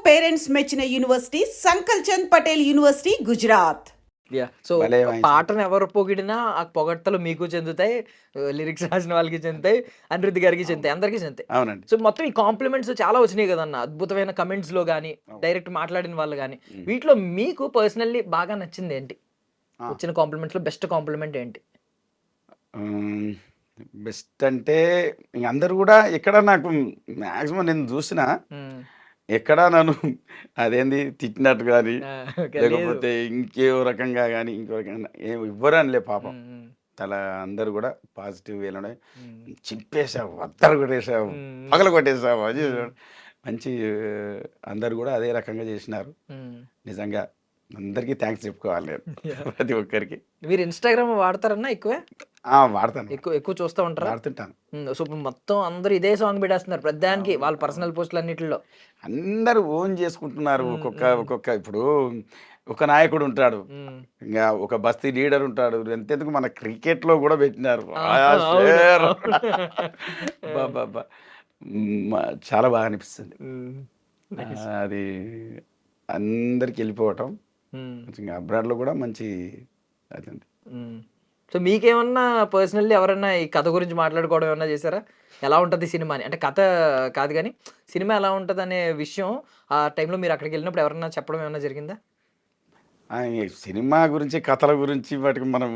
Parents మెచ్చిన university Sankalchand Patel university Gujarat. So పాటను ఎవరు పొగిడినా ఆ పొగడ్తలు మీకు చెందుతాయి, లిరిక్స్ రాసిన వాళ్ళకి చెందుతాయి, అనిరుద్ధి గారికి చెందుతాయి, అందరికీ చెందుతాయి. అవునండి. సో మొత్తం ఈ కాంప్లిమెంట్స్ చాలా వచ్చినాయి కదన్న, అద్భుతమైన కమెంట్స్ లో కానీ డైరెక్ట్ మాట్లాడిన వాళ్ళు కానీ. వీటిలో మీకు పర్సనల్లీ బాగా నచ్చింది ఏంటి? వచ్చిన కాంప్లిమెంట్స్ లో బెస్ట్ కాంప్లిమెంట్ ఏంటి? బెస్ట్ అంటే అందరు కూడా ఎక్కడ నాకు మ్యాక్సిమం నేను చూసిన ఎక్కడా నన్ను అదేంది తిట్టినట్టు కానీ లేకపోతే ఇంకే రకంగా కానీ ఇంకో రకంగా ఏం ఇవ్వరు అనిలే పాపం. చాలా అందరు కూడా పాజిటివ్ వేలోనే చింపేసావు, అత్తరు కొట్టేసావు, పగల కొట్టేసావు, అది మంచి అందరు కూడా అదే రకంగా చేసినారు. నిజంగా అందరికీ థ్యాంక్స్ చెప్పుకోవాలి నేను ప్రతి ఒక్కరికి. మీరు ఇన్స్టాగ్రామ్ వాడతారన్నా? ఎక్కువే వాడతాను, ఎక్కువ చూస్తూ ఉంటారు? వాడుతుంటాను. సో మొత్తం అందరూ ఇదే సాంగ్ పెట్టేస్తున్నారు ప్రతిదానికి, వాళ్ళ పర్సనల్ పోస్టులు అన్నిటిలో అందరూ ఓన్ చేసుకుంటున్నారు. ఒక్కొక్క ఇప్పుడు ఒక నాయకుడు ఉంటాడు, ఇంకా ఒక బస్తీ లీడర్ ఉంటాడు, ఎంతెందుకు మన క్రికెట్ లో కూడా పెట్టినారు. బాబా చాలా బాగా అనిపిస్తుంది అది అందరికి వెళ్ళిపోవటం. అబ్రాడ్ లో కూడా మంచి అది. సో మీకేమన్నా పర్సనల్లీ ఎవరన్నా ఈ కథ గురించి మాట్లాడుకోవడం ఏమన్నా చేశారా? ఎలా ఉంటుంది సినిమా అని, అంటే కథ కాదు కానీ సినిమా ఎలా ఉంటుంది అనే విషయం ఆ టైంలో మీరు అక్కడికి వెళ్ళినప్పుడు ఎవరన్నా చెప్పడం ఏమన్నా జరిగిందా? సినిమా గురించి కథల గురించి వాటికి మనం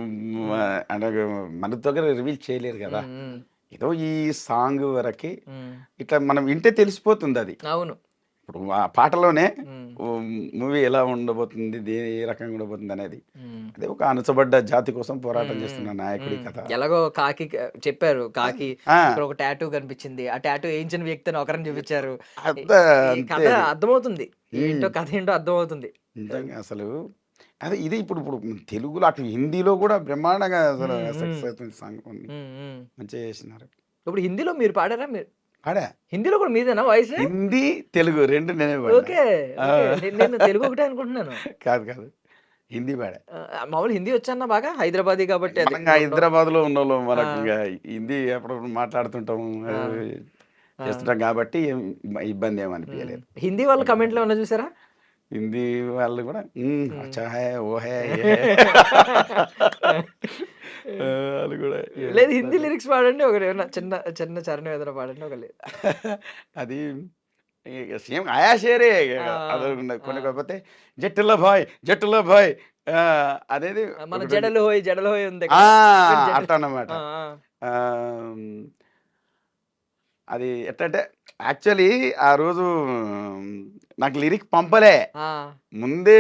అంటే మన దగ్గర రివీల్ చేయలేరు కదా. ఏదో ఈ సాంగ్ వరకి ఇట్లా మనం వింటే తెలిసిపోతుంది అది. అవును, ఇప్పుడు ఆ పాటలోనే మూవీ ఎలా ఉండబోతుంది, ఏ రకంగా ఉండబోతుంది అనేది. అదే ఒక అణచబడ్డ జాతి కోసం పోరాటం చేస్తున్న నాయకుడి కథ. ఎలాగో కాకి చెప్పారు, కాకి ఒక టాటూ కనిపించింది, ఆ టాటూ వేయించిన వ్యక్తిని ఒకరిని చూపించారు. కథ అర్థమవుతుంది, ఏంటో కథ ఏంటో అర్థమవుతుంది నిజంగా. అసలు అదే ఇది ఇప్పుడు తెలుగులో అటు హిందీలో కూడా బ్రహ్మాండంగా అసలు సక్సెస్ అవుతుంది సాంగ్, మంచిగా చేసినారు. ఇప్పుడు హిందీలో మీరు పాడారా? మీరు పాడా? హిందీలో కూడా మీదేనా వాయిస్? హిందీ తెలుగు రెండు నేనే ఓకే, నేను తెలుగు ఒకటే అనుకుంటున్నాను. కాదు హిందీ పాడా. మామూలు హిందీ వచ్చానా బాగా, హైదరాబాదీ కాబట్టి. హైదరాబాద్ లో ఉన్న వాళ్ళు మనకు హిందీ అప్పుడప్పుడు మాట్లాడుతుంటాము చేస్తుంటాం కాబట్టి ఇబ్బంది ఏమనిపించలేదు. హిందీ వాళ్ళ కమెంట్లు ఏమన్నా చూసారా? హిందీ వాళ్ళు కూడా అచ్చా హై ఓ హై వాళ్ళు కూడా. లేదు హిందీ లిరిక్స్ పాడండి ఒకటి, ఏమన్నా చిన్న చిన్న చరణం ఏదైనా పాడండి ఒక. అది సేమ్ ఆయా షేరే అది కొన్ని. కాకపోతే జట్టులో భాయ్ అనేది మన జడలు హోయ్ ఉంది అట్లా అన్నమాట. అది ఎట్లంటే యాక్చువల్లీ ఆ రోజు నాకు లిరిక్ ముందే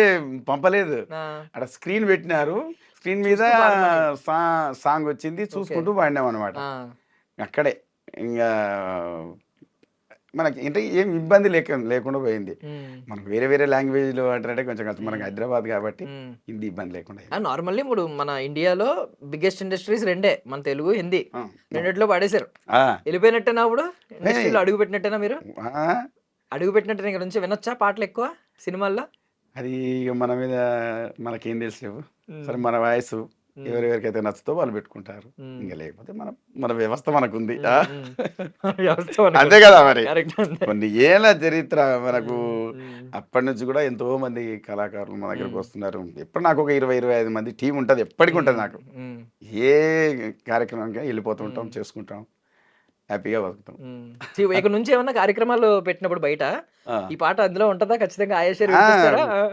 పంపలేదు, అక్కడ స్క్రీన్ పెట్టినారు, స్క్రీన్ మీద సాంగ్ వచ్చింది, చూసుకుంటూ పాడినాం అనమాట. అక్కడే ఇంకా మనకి అంటే ఏం ఇబ్బంది లేకుండా పోయింది. మనకు వేరే లాంగ్వేజ్ లో అంటే కొంచెం కష్టం, మనకి హైదరాబాద్ కాబట్టి హిందీ ఇబ్బంది లేకుండా. నార్మల్లీ ఇప్పుడు మన ఇండియాలో బిగ్గెస్ట్ ఇండస్ట్రీస్ రెండే, మన తెలుగు హిందీ రెండిట్లో పాడేశారు. వెళ్ళిపోయినట్టేనా ఇప్పుడు ఇండస్ట్రీలో అడుగు పెట్టినట్టేనా? మీరు అడుగు పెట్టినట్టు ఇక్కడ నుంచి వినొచ్చా పాటలు ఎక్కువ సినిమాల్లో? అది మన మీద మనకేం తెలుసు. సరే మన వాయిస్ ఎవరెవరికైతే నచ్చుతో వాళ్ళు పెట్టుకుంటారు, ఇంకా లేకపోతే మన వ్యవస్థ మనకుంది అంతే కదా. మరి కొన్ని ఏళ్ళ చరిత్ర మనకు, అప్పటి నుంచి కూడా ఎంతో మంది కళాకారులు మన దగ్గరకు వస్తున్నారు. ఎప్పుడు నాకు ఒక 20-25 మంది టీం ఉంటుంది, ఎప్పటికి ఉంటుంది నాకు. ఏ కార్యక్రమానికి వెళ్ళిపోతుంటాం, చేసుకుంటాం, హ్యాపీగా బతుకుతాం. ఇక్కడ నుంచి ఏమన్నా కార్యక్రమాలు పెట్టినప్పుడు బయట ఈ పాట అందులో ఉంటుందా ఖచ్చితంగా?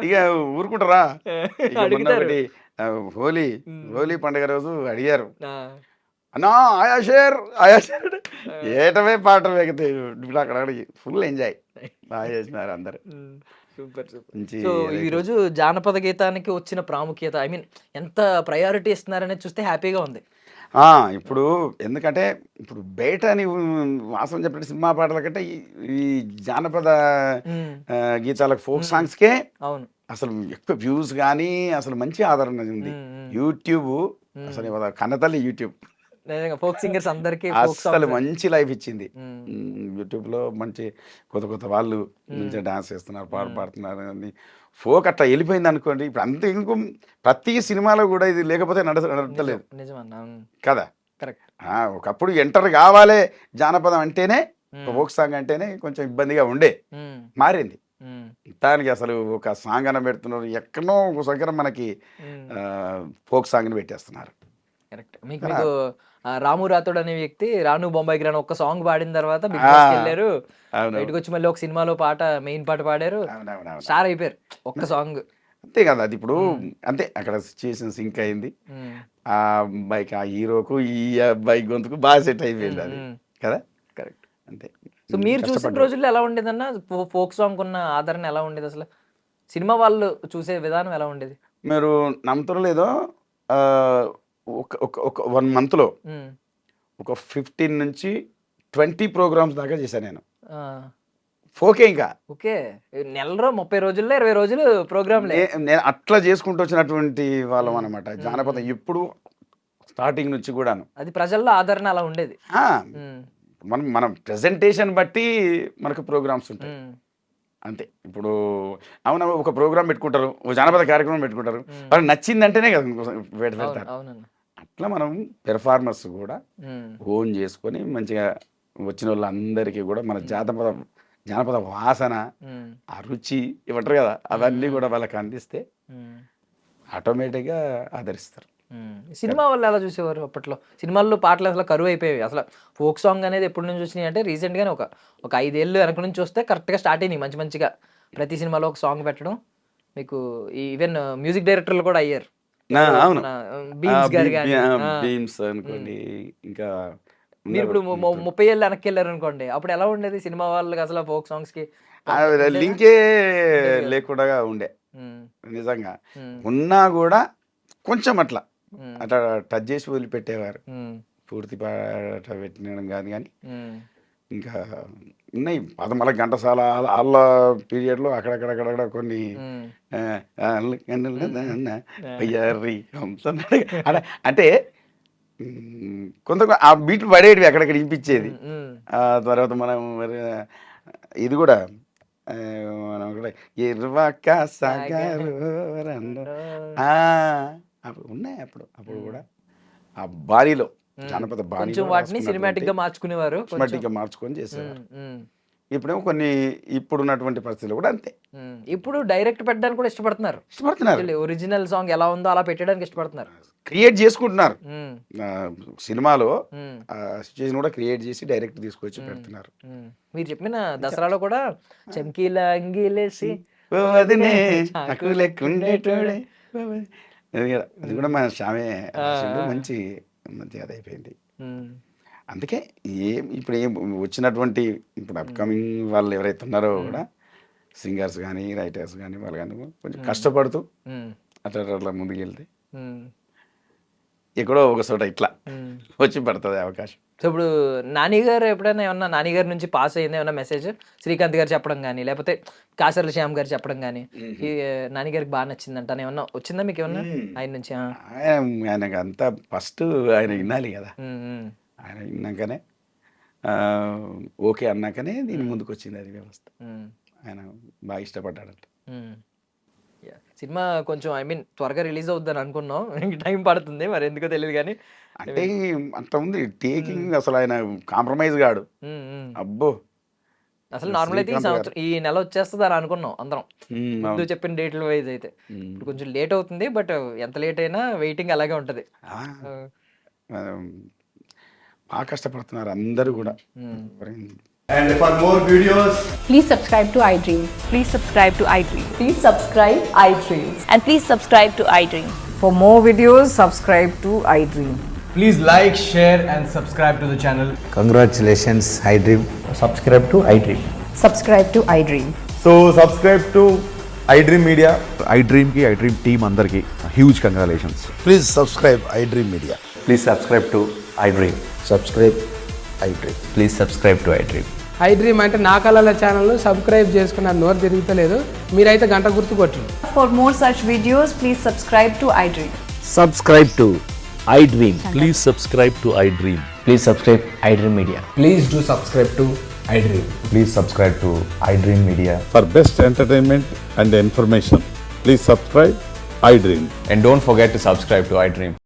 ఇక ఊరుకుంటారా? హోలీ పండుగ రోజు అడిగారు, అన్నా ఆయాషేర్ ఏటమే పాట వేగితే అక్కడ ఫుల్ ఎంజాయ్ బాగా చేసినారు అందరు. సూపర్. సో ఈ రోజు జానపద గీతానికి వచ్చిన ప్రాముఖ్యత, ఐ మీన్ ఎంత ప్రయారిటీ ఇస్తున్నారనేది చూస్తే హ్యాపీగా ఉంది. ఇప్పుడు ఎందుకంటే ఇప్పుడు బయట నీవు వాసన చెప్పిన సినిమా పాటల కంటే ఈ జానపద గీతాలకు, ఫోక్ సాంగ్స్కే అవును అసలు ఎక్కువ వ్యూస్ కానీ అసలు మంచి ఆదరణ ఉంది. యూట్యూబ్ అసలు కన్నతల్లి యూట్యూబ్, ఫోక్ సింగర్స్ అందరికి అసలు మంచి లైఫ్ ఇచ్చింది. యూట్యూబ్ లో మంచి కొత్త వాళ్ళు మంచిగా డాన్స్ చేస్తున్నారు, పాడుతున్నారు. ఫోక్ అట్లా వెళ్ళిపోయింది అనుకోండి. ఇప్పుడు అంత ఇంకో ప్రతి సినిమాలో కూడా ఇది లేకపోతే నడతలేదు కదా. ఒకప్పుడు ఎంటర్ కావాలి జానపదం అంటేనే, ఫోక్ సాంగ్ అంటేనే కొంచెం ఇబ్బందిగా ఉండే, మారింది. మొత్తానికి అసలు ఒక సాంగ్ అని పెడుతున్నారు, ఎక్కడో ఒక దగ్గర మనకి ఫోక్ సాంగ్ని పెట్టేస్తున్నారు. కరెక్ట్. మీకు రాము రాథోడ్ అనే వ్యక్తి రాను బొంబాయికి రాను ఒక్క సాంగ్ పాడిన తర్వాత బిగ్ బాస్ వెళ్ళారు, బయటకు వచ్చి మళ్ళీ ఒక సినిమాలో మెయిన్ పాట పాడారు, స్టార్ అయిపోయారు ఒక్క సాంగ్. అంతే కదా, అది ఇప్పుడు అంతే అక్కడ సిచ్యుయేషన్ సింక్ అయింది, ఆ అబ్బాయికి ఆ హీరోకు ఈ అబ్బాయి గొంతుకు బాగా సెట్ అయిపోయింది అది కదా. కరెక్ట్. అంతే. సో మీరు చూసిన రోజుల్లో ఎలా ఉండేదన్న ఫోక్ సాంగ్ ఉన్న ఆదరణ ఎలా ఉండేది, అసలు సినిమా వాళ్ళు చూసే విధానం ఎలా ఉండేది? మీరు నమ్ముతారో లేదో ఒక 1 monthలో ఒక 15 నుంచి 20 ప్రోగ్రామ్స్ దాకా చేశాను నేను. ఫోకే ఇంకా ఓకే, నెలలో 30 రోజుల్లో 20 రోజులు ప్రోగ్రామ్. నేను అట్లా చేసుకుంటూ వచ్చినటువంటి వాళ్ళం అనమాట. జానపదం ఎప్పుడు స్టార్టింగ్ నుంచి కూడాను అది ప్రజల్లో ఆదరణ అలా ఉండేది. మనం ప్రెజెంటేషన్ బట్టి మనకు ప్రోగ్రామ్స్ ఉంటాయి అంతే. ఇప్పుడు అవునా ఒక ప్రోగ్రామ్ పెట్టుకుంటారు, ఒక జానపద కార్యక్రమం పెట్టుకుంటారు, వాళ్ళకి నచ్చిందంటేనే కదా పెడతారు. అట్లా మనం పెర్ఫార్మర్స్ కూడా ఓన్ చేసుకొని మంచిగా వచ్చిన వాళ్ళందరికీ కూడా మన జానపద వాసన, ఆ రుచి ఇవ్వటరు కదా, అవన్నీ కూడా వాళ్ళకి అందిస్తే ఆటోమేటిక్గా ఆదరిస్తారు. సినిమా వాళ్ళు ఎలా చూసేవారు అప్పట్లో? సినిమాల్లో పాటలు అసలు కరువు అయిపోయాయి. అసలు ఫోక్ సాంగ్ అనేది ఎప్పటి నుంచి వచ్చినాయి అంటే రీసెంట్గానే ఒక 5 ఏళ్ళు వెనక నుంచి వస్తే కరెక్ట్గా స్టార్ట్ అయినాయి మంచిగా ప్రతి సినిమాలో ఒక సాంగ్ పెట్టడం. మీకు ఈవెన్ మ్యూజిక్ డైరెక్టర్లు కూడా అయ్యారు. అవును, బీమ్స్ అనుకోండి. ఇంకా మీరు ఇప్పుడు 30 ఏళ్ళు వెనక్కి వెళ్ళారు అనుకోండి, అప్పుడు ఎలా ఉండేది సినిమా వాళ్ళకి అసలు ఫోక్ సాంగ్స్ కి? లింకే లేకుండా ఉండే నిజంగా. ఉన్నా కూడా కొంచెం అట్లా టచ్ చేసి వదిలిపెట్టేవారు, పూర్తి పాట పెట్టినడం కాదు. కానీ ఇంకా ఉన్నాయి మళ్ళీ ఘంటసాల వాళ్ళ పీరియడ్లో అక్కడక్కడ కొన్ని అంటే కొంత ఆ బీట్లు పడేటివి అక్కడక్కడ వినిపించేది. ఆ తర్వాత మనం ఇది కూడా మనం కూడా ఎర్వాక సాగారు అప్పుడు ఉన్నాయి. అప్పుడు కూడా ఆ బాడీలో జానపద బాడీ వాటిని సినిమాటిక్ గా మార్చుకునేవారు, సినిమాటిక్ గా మార్చుకొని చేసేవారు. ఇప్పుడేమో ఇప్పుడున్నటువంటి పరిస్థితులు కూడా అంతే. ఇప్పుడు డైరెక్ట్ పెట్టడానికి కూడా ఇష్టపడుతున్నారు. ఒరిజినల్ సాంగ్ ఎలా ఉందో అలా పెట్టడానికి ఇష్టపడుతున్నారు, క్రియేట్ చేసుకుంటున్నారు. సినిమాలో సిచ్యుయేషన్ కూడా క్రియేట్ చేసి డైరెక్ట్ తీసుకొచ్చి పెడుతున్నారు. మీరు చెప్పిన దసరాలో కూడా చంకీలా అంగీలేసి అది కూడా మన షామే మంచి అది అయిపోయింది. అందుకే ఇప్పుడు వచ్చినటువంటి ఇప్పుడు అప్కమింగ్ వాళ్ళు ఎవరైతే ఉన్నారో కూడా సింగర్స్ కానీ రైటర్స్ కానీ వాళ్ళు కానీ కొంచెం కష్టపడుతూ అట్లా ముందుకెళ్తే ఎక్కడో ఒక చోట ఇట్లా వచ్చి పడుతుంది అవకాశం. సో ఇప్పుడు నాని గారు ఎప్పుడైనా ఏమన్నా నాని గారి నుంచి పాస్ అయింది ఏమన్నా మెసేజ్ శ్రీకాంత్ గారు చెప్పడం కానీ లేకపోతే కాసర్ల శ్యామ్ గారు చెప్పడం కానీ నాని గారికి బాగా నచ్చిందంట ఏమన్నా వచ్చిందా మీకు ఏమన్నా ఆయన నుంచి? ఆయనకు అంతా ఫస్ట్ ఆయన వినాలి కదా, ఆయన విన్నాకనే ఓకే అన్నాకనే దీని ముందుకు వచ్చింది అది వ్యవస్థ. ఆయన బాగా ఇష్టపడ్డాడంట. సినిమా కొంచెం త్వరగా రిలీజ్ అవుద్దని అనుకున్నాం, ఇంక టైం పడుతుంది మరి ఎందుకో తెలియదు కానీ. అంటే అంత ఉంది టేకింగ్, అసలు ఆయన కాంప్రమైజ్ కాడు. అబ్బో అసలు నార్మల్ అయితే ఈ నెల వచ్చేస్తుంది అని అనుకున్నాం అందరం, ముందు చెప్పిన డేట్ల వైజ్ అయితే. ఇప్పుడు కొంచెం లేట్ అవుతుంది, బట్ ఎంత లేట్ అయినా వెయిటింగ్ అలాగే ఉంటది. బాగా కష్టపడుతున్నారు అందరూ కూడా. And for more videos, please subscribe to iDream. Please subscribe to iDream. Please subscribe iDream. And please subscribe to iDream. For more videos, subscribe to iDream. please like, share and subscribe to the channel. Congratulations, iDream. Subscribe to iDream. Subscribe to iDream. So subscribe to iDream Media. iDream ki iDream team andarki huge congratulations. Please subscribe iDream Media. Please subscribe to iDream. Subscribe iDream. Please subscribe to iDream. iDream అంటే నా కళల ఛానల్ను subscribe చేసుకున్న నోరు తిరుగుతలేదు, మీరైతే గంట గుర్తు కొట్టండి. For more such videos, please subscribe to iDream. Subscribe to iDream. Please subscribe to iDream. Please subscribe iDream Media. Please do subscribe to iDream. Please subscribe to iDream Media. For best entertainment and information, please subscribe iDream. And don't forget to subscribe to iDream.